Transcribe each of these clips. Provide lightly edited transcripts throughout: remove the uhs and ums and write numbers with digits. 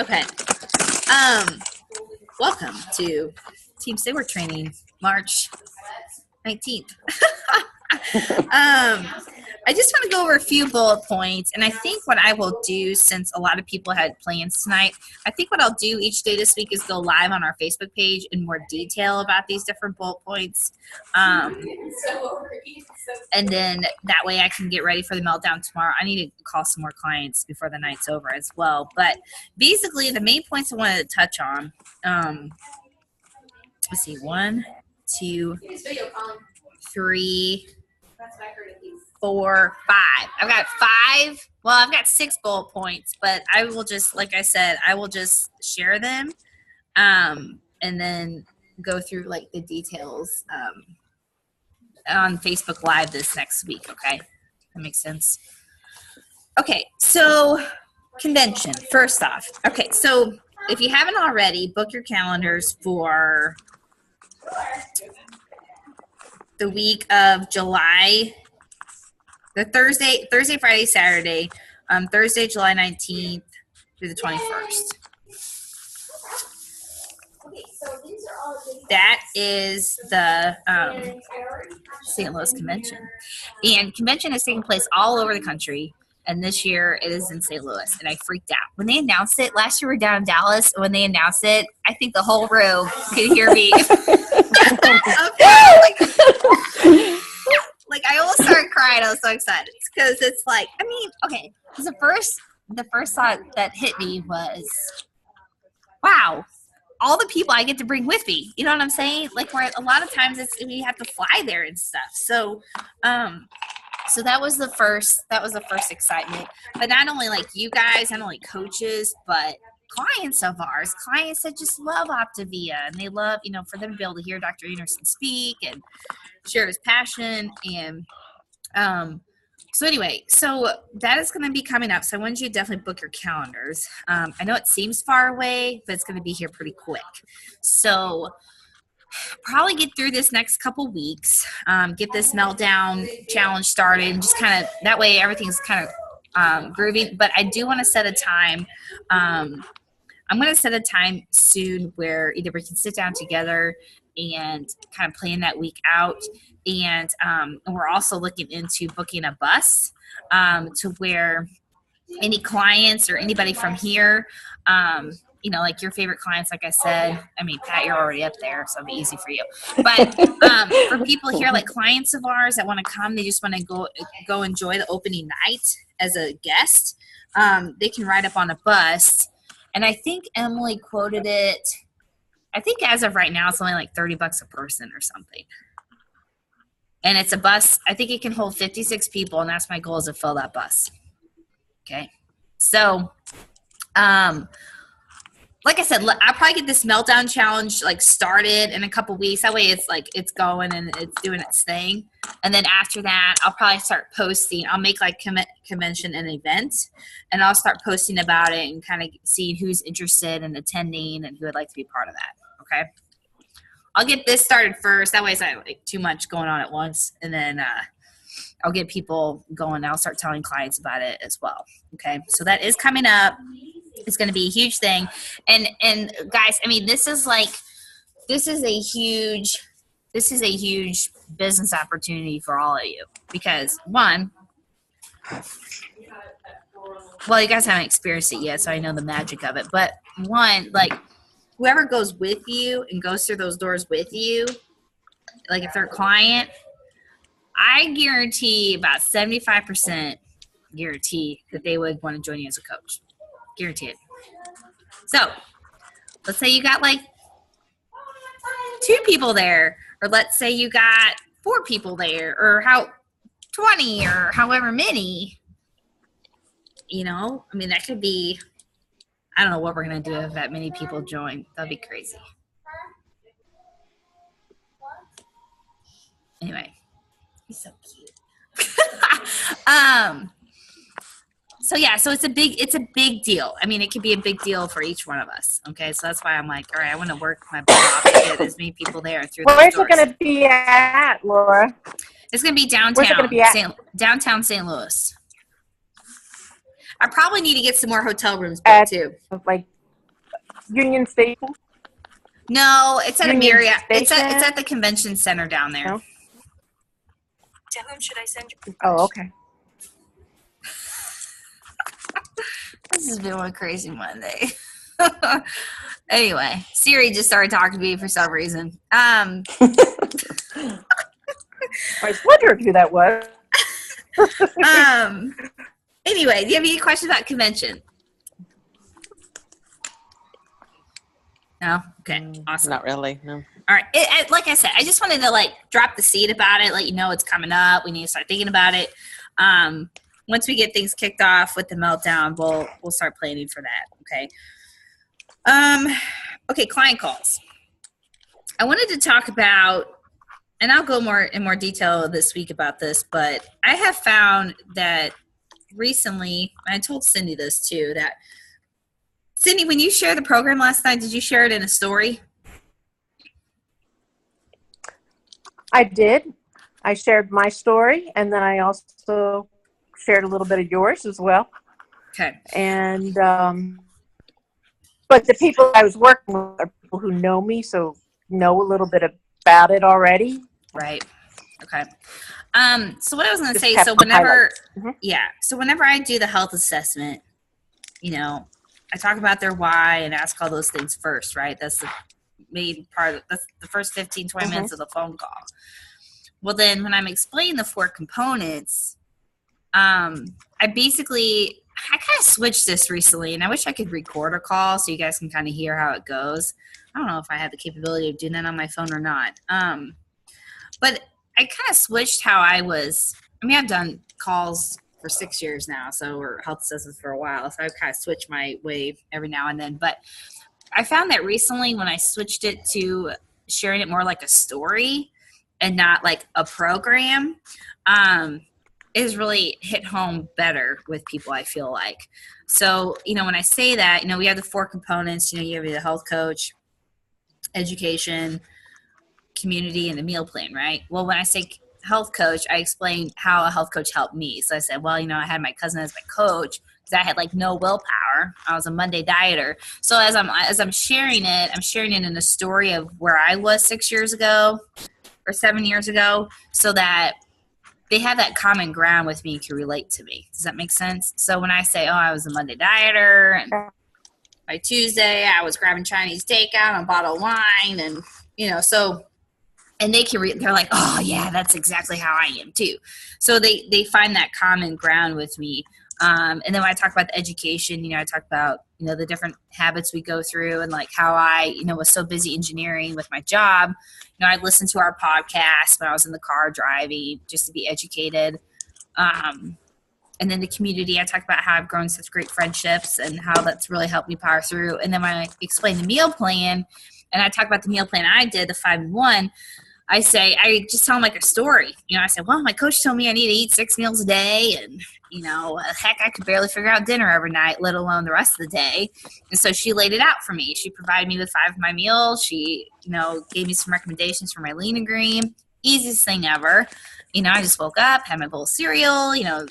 Okay. Welcome to Team Sigward Training, March 19th. I just want to go over a few bullet points, and I think what I will do, since a lot of people had plans tonight, I think what I'll do each day this week is go live on our Facebook page in more detail about these different bullet points. And then that way I can get ready for the meltdown tomorrow. I need to call some more clients before the night's over as well. But basically, the main points I wanted to touch on, let's see, 1, 2, 3, 4, 5. I've got 5. Well, I've got 6 bullet points, but I will just, like I said, I will just share them and then go through like the details on Facebook Live this next week, okay? That makes sense. Okay, so convention, first off. Okay, so if you haven't already, book your calendars for the week of July, the Thursday, Friday, Saturday, Thursday, July 19th through the 21st. That is the St. Louis Convention. And convention is taking place all over the country. And this year it is in St. Louis. And I freaked out. When they announced it, last year we were down in Dallas. When they announced it, I think the whole room could hear me. Like I almost started crying. I was so excited. Because it's like, I mean, okay. The first thought that hit me was, wow. All the people I get to bring with me, you know what I'm saying? Like, where a lot of times we have to fly there and stuff. So, so that was the first excitement. But not only like you guys, not only coaches, but clients of ours, clients that just love Optavia, and they love, you know, for them to be able to hear Dr. Anderson speak and share his passion. And so anyway, so that is going to be coming up. So I want you to definitely book your calendars. I know it seems far away, but it's going to be here pretty quick. So probably get through this next couple weeks, get this meltdown challenge started, and just kind of that way everything's kind of groovy. But I do want to set a time. I'm going to set a time soon where either we can sit down together and kind of plan that week out. And we're also looking into booking a bus to where any clients or anybody from here, you know, like your favorite clients, like I said, I mean, Pat, you're already up there, so it'll be easy for you. But for people here, like clients of ours that want to come, they just want to go enjoy the opening night as a guest, they can ride up on a bus. And I think Emily quoted it, I think as of right now, it's only like $30 a person or something. And it's a bus. I think it can hold 56 people, and that's my goal, is to fill that bus. Okay. So, like I said, I'll probably get this meltdown challenge like started in a couple weeks. That way it's like it's going and it's doing its thing. And then after that, I'll probably start posting. I'll make like convention an event, and I'll start posting about it and kind of seeing who's interested in attending and who would like to be part of that. Okay. I'll get this started first. That way it's not like too much going on at once. And then I'll get people going. I'll start telling clients about it as well. Okay. So that is coming up. It's going to be a huge thing. And guys, I mean, this is a huge business opportunity for all of you, because one, well, you guys haven't experienced it yet, so I know the magic of it. But one, like, whoever goes with you and goes through those doors with you, like if they're a client, I guarantee about 75% guarantee that they would want to join you as a coach. Guarantee it. So let's say you got like 2 people there, or let's say you got 4 people there, or 20 or however many, you know, I mean, that could be, I don't know what we're going to do if that many people join. That'd be crazy. Anyway, he's so cute. So yeah, so it's a big deal. I mean, it could be a big deal for each one of us. Okay, so that's why I'm like, all right, I want to work my butt off to get as many people there through those doors. Where's it going to be at, Laura? It's going to be downtown. Where's it going to be at? Downtown St. Louis. I probably need to get some more hotel rooms booked too. Like Union Station? No, it's at a Union Marriott. It's Station? at the convention center down there. No? To whom should I send your Oh, okay. This has been one crazy Monday. Anyway, Siri just started talking to me for some reason. I was wondering who that was. Anyway, do you have any questions about convention? No? Okay, awesome. Not really, no. All right. Like I said, I just wanted to drop the seed about it, let you know it's coming up. We need to start thinking about it. Once we get things kicked off with the meltdown, we'll start planning for that. Okay. Okay, client calls. I wanted to talk about, and I'll go in more detail this week about this, but I have found that recently, and I told Cindy this too, that Cindy, when you shared the program last night, did you share it in a story? I did. I shared my story, and then I also shared a little bit of yours as well. Okay. And but the people I was working with are people who know me, so know a little bit about it already. Right. Okay. So what I was going to Just say, have so the whenever, highlights. so whenever I do the health assessment, I talk about their why and ask all those things first, right? That's the main part. That's the first 15, 20 minutes of the phone call. Well, then when I'm explaining the 4 components, I kind of switched this recently, and I wish I could record a call so you guys can kind of hear how it goes. I don't know if I have the capability of doing that on my phone or not. But I kind of switched how I've done calls for 6 years now, we're health assessments for a while, so I've kind of switched my way every now and then. But I found that recently when I switched it to sharing it more like a story and not like a program, it has really hit home better with people, I feel like. So, when I say that, we have the 4 components. You have the health coach, education, community, and the meal plan, right? Well, when I say health coach, I explained how a health coach helped me. So I said, well, I had my cousin as my coach because I had no willpower. I was a Monday dieter. So as I'm sharing it, I'm sharing it in a story of where I was 6 years ago or 7 years ago, so that they have that common ground with me, can relate to me. Does that make sense? So when I say, I was a Monday dieter, and by Tuesday I was grabbing Chinese takeout and a bottle of wine, and and they can they're like, oh yeah, that's exactly how I am too. So they find that common ground with me. And then when I talk about the education, I talk about, the different habits we go through, and how I, was so busy engineering with my job. I'd listen to our podcast when I was in the car driving just to be educated. And then the community, I talk about how I've grown such great friendships and how that's really helped me power through. And then when I explain the meal plan, and I talk about the meal plan I did, the 5-in-1, I just tell them like a story. I said, well, my coach told me I need to eat 6 meals a day, and heck, I could barely figure out dinner every night, let alone the rest of the day. And so she laid it out for me. She provided me with 5 of my meals. She, gave me some recommendations for my lean and green. Easiest thing ever. I just woke up, had my bowl of cereal. I'm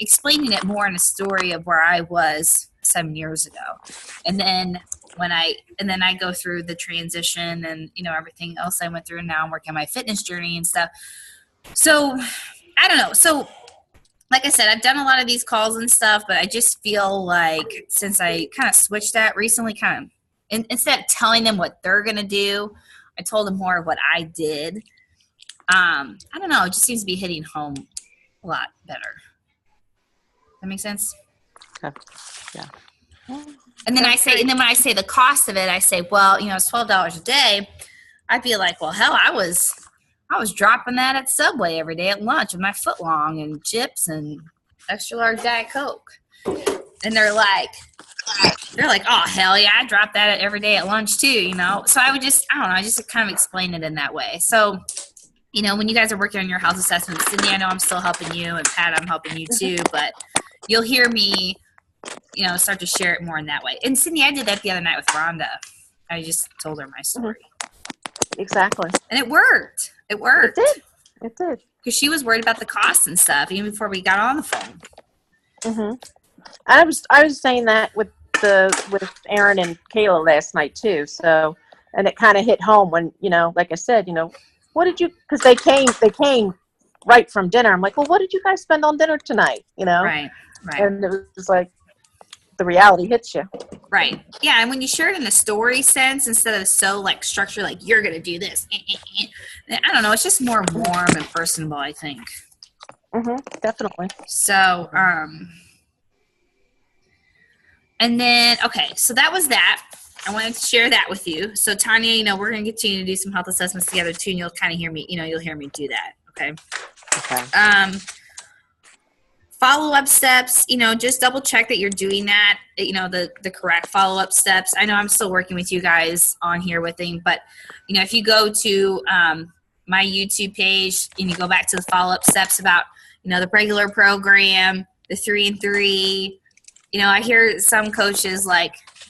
explaining it more in a story of where I was 7 years ago. And then I go through the transition and, everything else I went through, and now I'm working on my fitness journey and stuff. So I don't know. So like I said, I've done a lot of these calls and stuff, but I just feel like since I kind of switched that recently, instead of telling them what they're going to do, I told them more of what I did. I don't know. It just seems to be hitting home a lot better. That make sense? Yeah. And then when I say the cost of it, I say, well, it's $12 a day. I'd be like, well, hell, I was dropping that at Subway every day at lunch with my foot long and chips and extra large Diet Coke. And they're like, oh, hell yeah, I dropped that every day at lunch too, So I just kind of explain it in that way. So, when you guys are working on your health assessment, Cindy, I know I'm still helping you, and Pat, I'm helping you too, but you'll hear me, start to share it more in that way. And Cindy, I did that the other night with Rhonda. I just told her my story. Exactly. And it worked. It did. Because she was worried about the costs and stuff, even before we got on the phone. Mm-hmm. I was saying that with with Aaron and Kayla last night too. So, and it kind of hit home when, like I said, what did you? Because they came right from dinner. I'm like, well, what did you guys spend on dinner tonight? Right. And it was like the reality hits you. Right. Yeah, and when you share it in a story sense instead of so like structured, like you're gonna do this. I don't know. It's just more warm and personable, I think. Definitely. So, and then okay, so that was that. I wanted to share that with you. So Tanya, we're gonna continue to do some health assessments together too, and you'll kind of hear me. You'll hear me do that. Okay. Okay. Follow-up steps, just double check that you're doing that, the correct follow-up steps. I know I'm still working with you guys on here with things, but, if you go to my YouTube page and you go back to the follow-up steps about, the regular program, the 3 and 3, I hear some coaches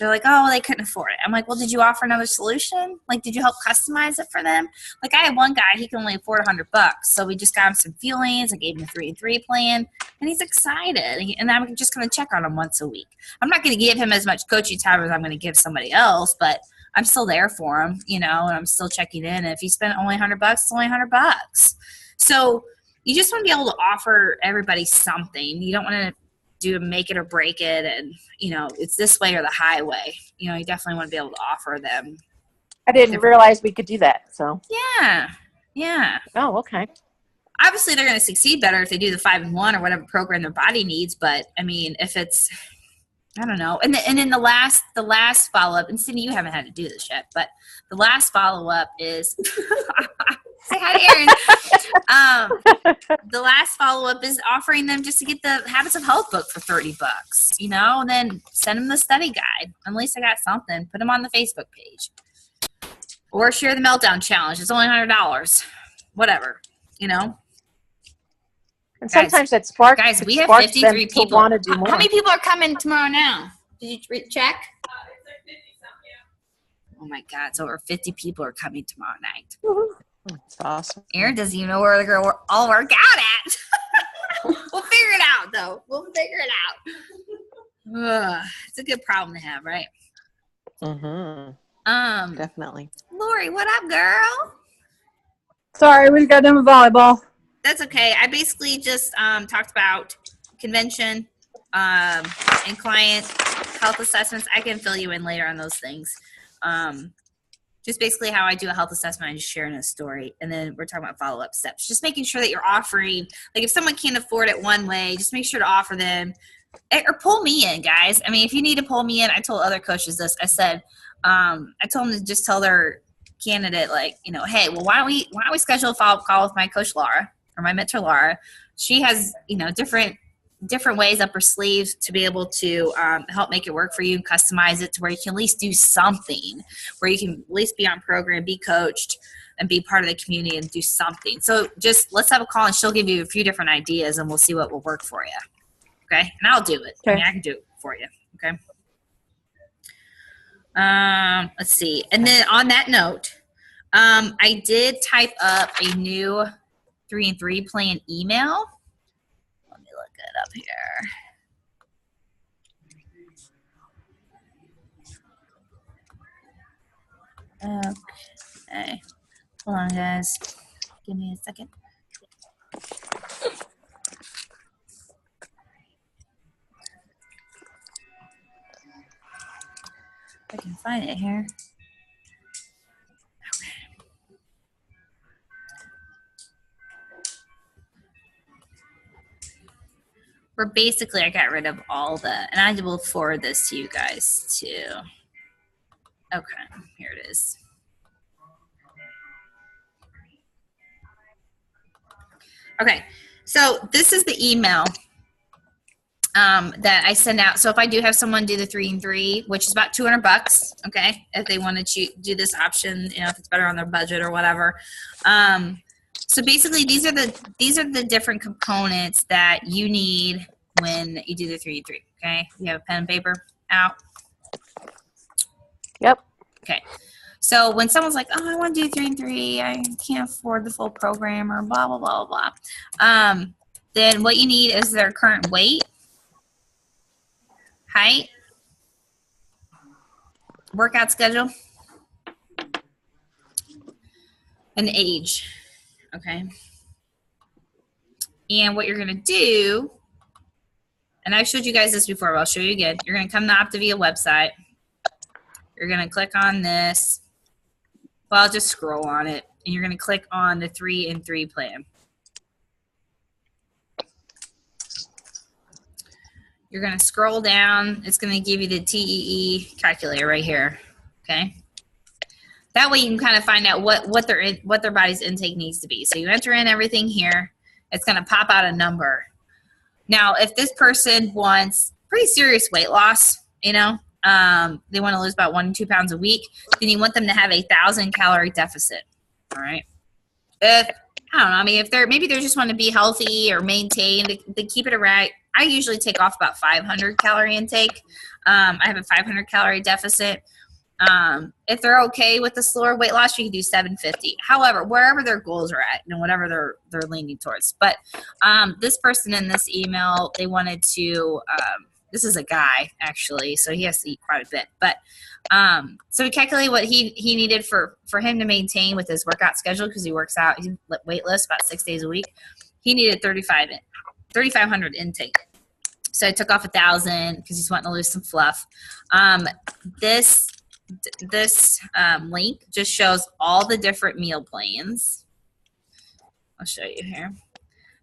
they're like, oh, they couldn't afford it. I'm like, well, did you offer another solution? Like, did you help customize it for them? Like, I had one guy, he can only afford $100. So we just got him some feelings. I gave him a 3 and 3 plan, and he's excited. And I'm just going to check on him once a week. I'm not going to give him as much coaching time as I'm going to give somebody else, but I'm still there for him, and I'm still checking in. And if he spent only $100, it's only $100. So you just want to be able to offer everybody something. You don't want to do make it or break it, and it's this way or the highway. You definitely want to be able to offer them. I didn't realize we could do that. So yeah. Oh, okay. Obviously, they're going to succeed better if they do the 5 and 1 or whatever program their body needs. But I mean, if it's, I don't know. And then the last follow up, and Cindy, you haven't had to do this yet, but the last follow up is say hi to Erin. The last follow up is offering them just to get the Habits of Health book for $30, and then send them the study guide. At least I got something. Put them on the Facebook page, or share the Meltdown Challenge. It's only $100. Whatever, And sometimes that sparks. Guys, we have 53 people. Want to do more. How many people are coming tomorrow now? Did you check? Oh my God, it's over 50 people are coming tomorrow night. That's awesome. Erin doesn't even know where they're going to all work out at. We'll figure it out, though. We'll figure it out. It's a good problem to have, right? Definitely. Lori, what up, girl? Sorry, we got done with volleyball. That's okay. I basically just talked about convention and client health assessments. I can fill you in later on those things. Just basically how I do a health assessment, I just share in a story. And then we're talking about follow-up steps. Just making sure that you're offering, like if someone can't afford it one way, just make sure to offer them, or pull me in, guys. I mean, if you need to pull me in, I told other coaches this. I said, I told them to just tell their candidate, hey, well, why don't we schedule a follow-up call with my coach Laura, or my mentor Laura. She has, different ways up her sleeves to be able to help make it work for you and customize it to where you can at least do something, where you can at least be on program, be coached, and be part of the community and do something. So just let's have a call, and she'll give you a few different ideas, and we'll see what will work for you. Okay? And I'll do it. Okay. I mean, I can do it for you. Okay? Let's see. And then on that note, I did type up a new 3 and 3 plan email. Let me look it up here. Okay. Hold on, guys. Give me a second. I can find it here. Where basically I got rid of all the, and I will forward this to you guys too. Okay, here it is. Okay, so this is the email that I send out. So if I do have someone do the 3 and 3, which is about $200, okay, if they want to do this option, if it's better on their budget or whatever. So basically, these are the different components that you need when you do the 3 and 3. Okay, you have a pen and paper out. Yep. Okay. So when someone's like, "Oh, I want to do 3 and 3. I can't afford the full program," or blah blah blah blah, then what you need is their current weight, height, workout schedule, and age. Okay. And what you're going to do, and I showed you guys this before, but I'll show you again. You're going to come to the Optavia website. You're going to click on this. Well, I'll just scroll on it. And you're going to click on the 3-in-3 plan. You're going to scroll down. It's going to give you the TEE calculator right here. Okay. That way you can kind of find out what their body's intake needs to be. So you enter in everything here. It's going to pop out a number. Now, if this person wants pretty serious weight loss, you know, they want to lose about 1 to 2 pounds a week, then you want them to have a 1,000-calorie deficit. All right. If I don't know, I mean, if maybe they just want to be healthy or maintain, they keep it around. I usually take off about 500 calorie intake. I have a 500 calorie deficit. If they're okay with the slower weight loss, you can do 750. However, wherever their goals are at and whatever they're leaning towards. But this person in this email, they wanted to. This is a guy actually, so he has to eat quite a bit. But so we calculated what he needed for him to maintain with his workout schedule because he works out. He weightless about 6 days a week. He needed 3,500 intake. So I took off 1,000 because he's wanting to lose some fluff. This link just shows all the different meal plans. I'll show you here.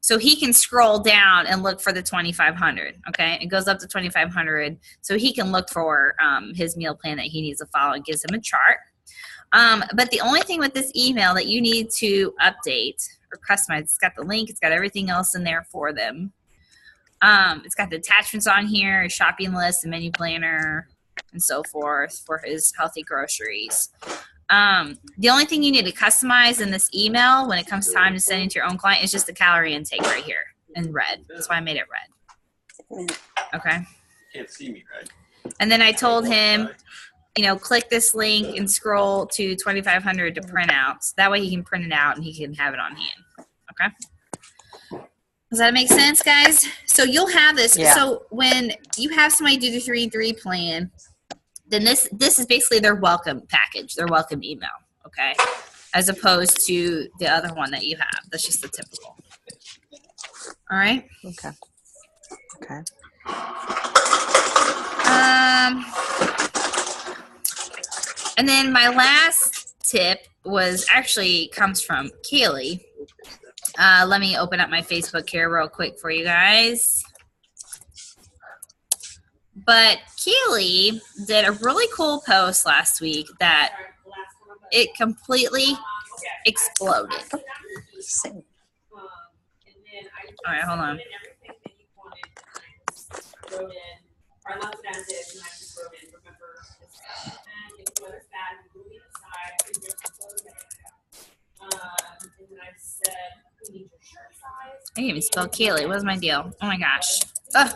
So he can scroll down and look for the 2,500, okay? It goes up to 2,500, so he can look for his meal plan that he needs to follow. It gives him a chart. But the only thing with this email that you need to update or customize, it's got the link, it's got everything else in there for them. It's got the attachments on here, a shopping list, a menu planner, and so forth for his healthy groceries. The only thing you need to customize in this email when it comes time to sending to your own client is just the calorie intake right here in red. That's why I made it red. Okay. Can't see me, right? And then I told him, you know, click this link and scroll to 2,500 to print out. So that way he can print it out and he can have it on hand. Okay. Does that make sense, guys? So you'll have this. Yeah. So when you have somebody do the 3-in-3 plan, then this is basically their welcome package, their welcome email, okay? As opposed to the other one that you have. That's just the typical. All right? Okay. Okay. And then my last tip comes from Kaylee. Let me open up my Facebook here real quick for you guys. But Keely did a really cool post last week that it completely exploded. All right, hold on. I can't even spell Keely. What's my deal? Oh my gosh. Ugh.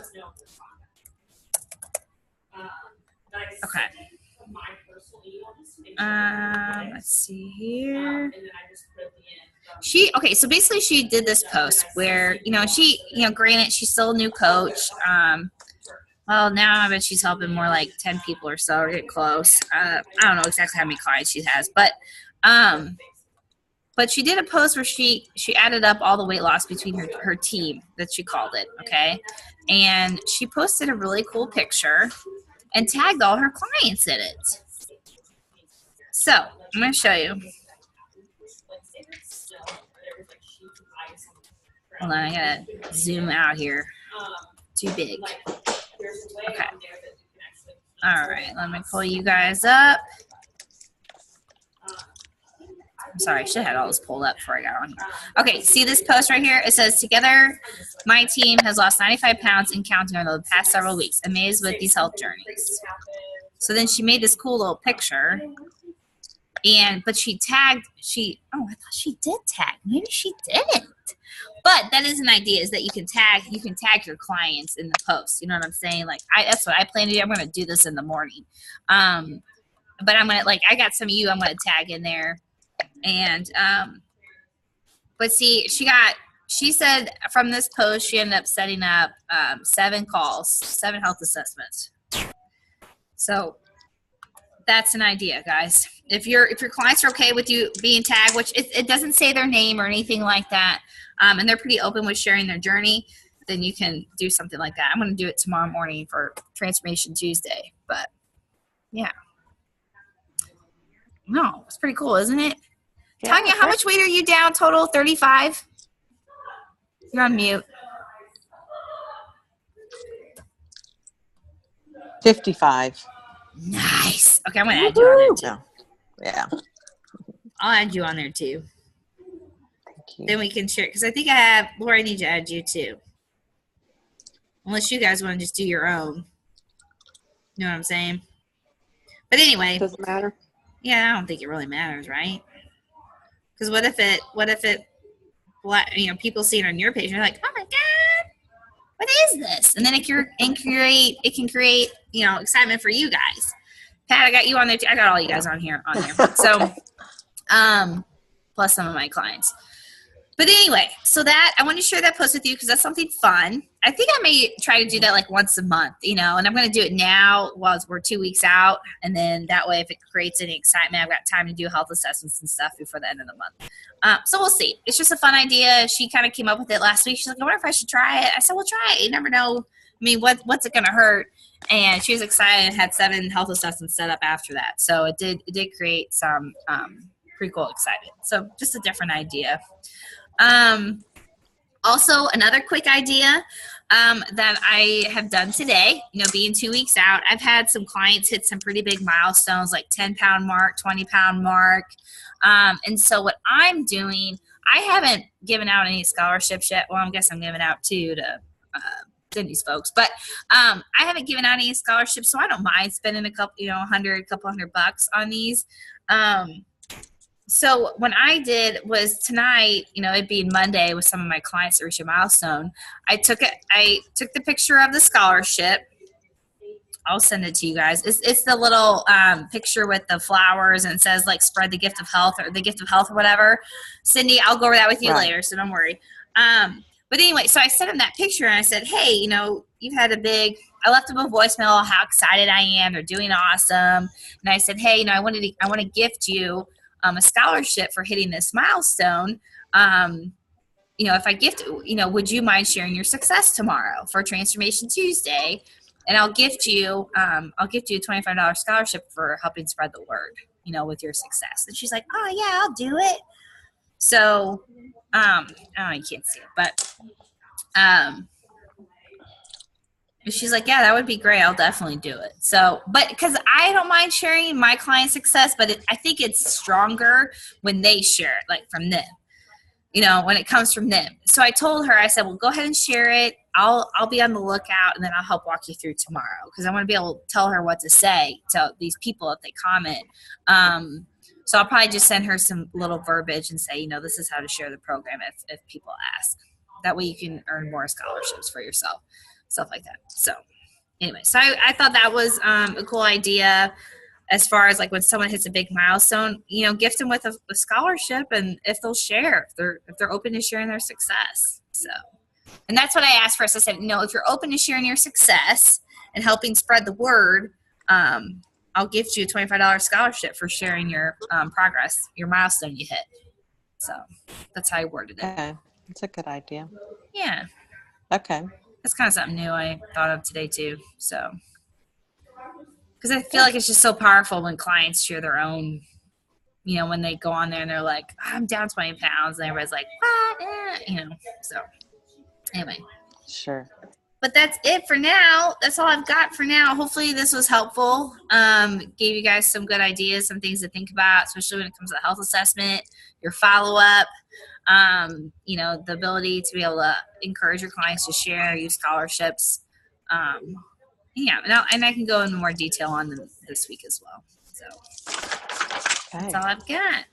Okay. Let's see here. So basically she did this post where, granted she's still a new coach. Well, now I bet she's helping more like 10 people or so, or get close. I don't know exactly how many clients she has, but she did a post where she added up all the weight loss between her team, that she called it, okay? And she posted a really cool picture and tagged all her clients in it. So, I'm going to show you. Hold on, I got to zoom out here. Too big. Okay. All right, let me pull you guys up. I'm sorry, I should have had all this pulled up before I got on here. Okay, see this post right here? It says, together, my team has lost 95 pounds and counting over the past several weeks. Amazed with these health journeys. So then she made this cool little picture. But she tagged, I thought she did tag. Maybe she didn't. But that is an idea, is that you can tag your clients in the post. You know what I'm saying? Like, that's what I plan to do. I'm going to do this in the morning. But I'm going to, I got some of you I'm going to tag in there. And, but see, she said from this post, she ended up setting up 7 calls, 7 health assessments. So that's an idea, guys. If your clients are okay with you being tagged, which it doesn't say their name or anything like that, and they're pretty open with sharing their journey, then you can do something like that. I'm going to do it tomorrow morning for Transformation Tuesday. But yeah, no, it's pretty cool, isn't it? Yeah, Tanya, how much weight are you down total? 35? You're on mute. 55. Nice. Okay, I'm going to add you on there too. No. Yeah. I'll add you on there too. Thank you. Then we can share, because I think I have, Laura, I need to add you too. Unless you guys want to just do your own. You know what I'm saying? But anyway, Doesn't matter. yeah, I don't think it really matters, right? Because what if it, people see it on your page and they're like, oh my God, what is this? And then it can create, excitement for you guys. Pat, I got you on there too. I got all you guys on here. So, plus some of my clients. But anyway, so that I want to share that post with you because that's something fun. I think I may try to do that like once a month, and I'm going to do it now while we're 2 weeks out. And then that way, if it creates any excitement, I've got time to do health assessments and stuff before the end of the month. So we'll see. It's just a fun idea. She kind of came up with it last week. She's like, I wonder if I should try it. I said, well, try it. You never know. I mean, what's it going to hurt? And she was excited and had 7 health assessments set up after that. So it did create some pretty cool excitement. So just a different idea. Also, another quick idea that I have done today, being 2 weeks out, I've had some clients hit some pretty big milestones like 10-pound mark, 20-pound mark. And so what I'm doing, I haven't given out any scholarships yet. Well, I guess I'm giving out two to Cindy's folks, but I haven't given out any scholarships, so I don't mind spending a couple $100 on these. So what I did was tonight, it being Monday with some of my clients that reached a milestone, I took the picture of the scholarship. I'll send it to you guys. It's the little picture with the flowers and it says like spread the gift of health or the gift of health or whatever. Cindy, I'll go over that with you later, so don't worry. But anyway, so I sent him that picture and I said, hey, you've had I left them a voicemail how excited I am. They're doing awesome. And I said, hey, I want to gift you a scholarship for hitting this milestone. If I gift, would you mind sharing your success tomorrow for Transformation Tuesday? And I'll gift you a $25 scholarship for helping spread the word, with your success. And she's like, oh yeah, I'll do it. So, you can't see it, but, she's like, yeah, that would be great. I'll definitely do it. So, but because I don't mind sharing my client success, but I think it's stronger when they share it, like from them, when it comes from them. So I told her, I said, well, go ahead and share it. I'll be on the lookout and then I'll help walk you through tomorrow. Cause I want to be able to tell her what to say to these people if they comment. So I'll probably just send her some little verbiage and say, this is how to share the program if people ask. That way you can earn more scholarships for yourself. Stuff like that. So anyway, so I thought that was a cool idea as far as like when someone hits a big milestone, gift them with a scholarship and if they'll share, if they're open to sharing their success. So, and that's what I asked first. I said, if you're open to sharing your success and helping spread the word, I'll gift you a $25 scholarship for sharing your progress, your milestone you hit. So that's how I worded it. Okay. That's a good idea. Yeah. Okay. That's kind of something new I thought of today too. So, because I feel like it's just so powerful when clients share their own, when they go on there and they're like, I'm down 20 pounds. And everybody's like, what? So anyway. Sure. But that's it for now. That's all I've got for now. Hopefully this was helpful. Gave you guys some good ideas, some things to think about, especially when it comes to the health assessment, your follow-up. The ability to be able to encourage your clients to share, use scholarships. And I can go into more detail on them this week as well. So that's all I've got.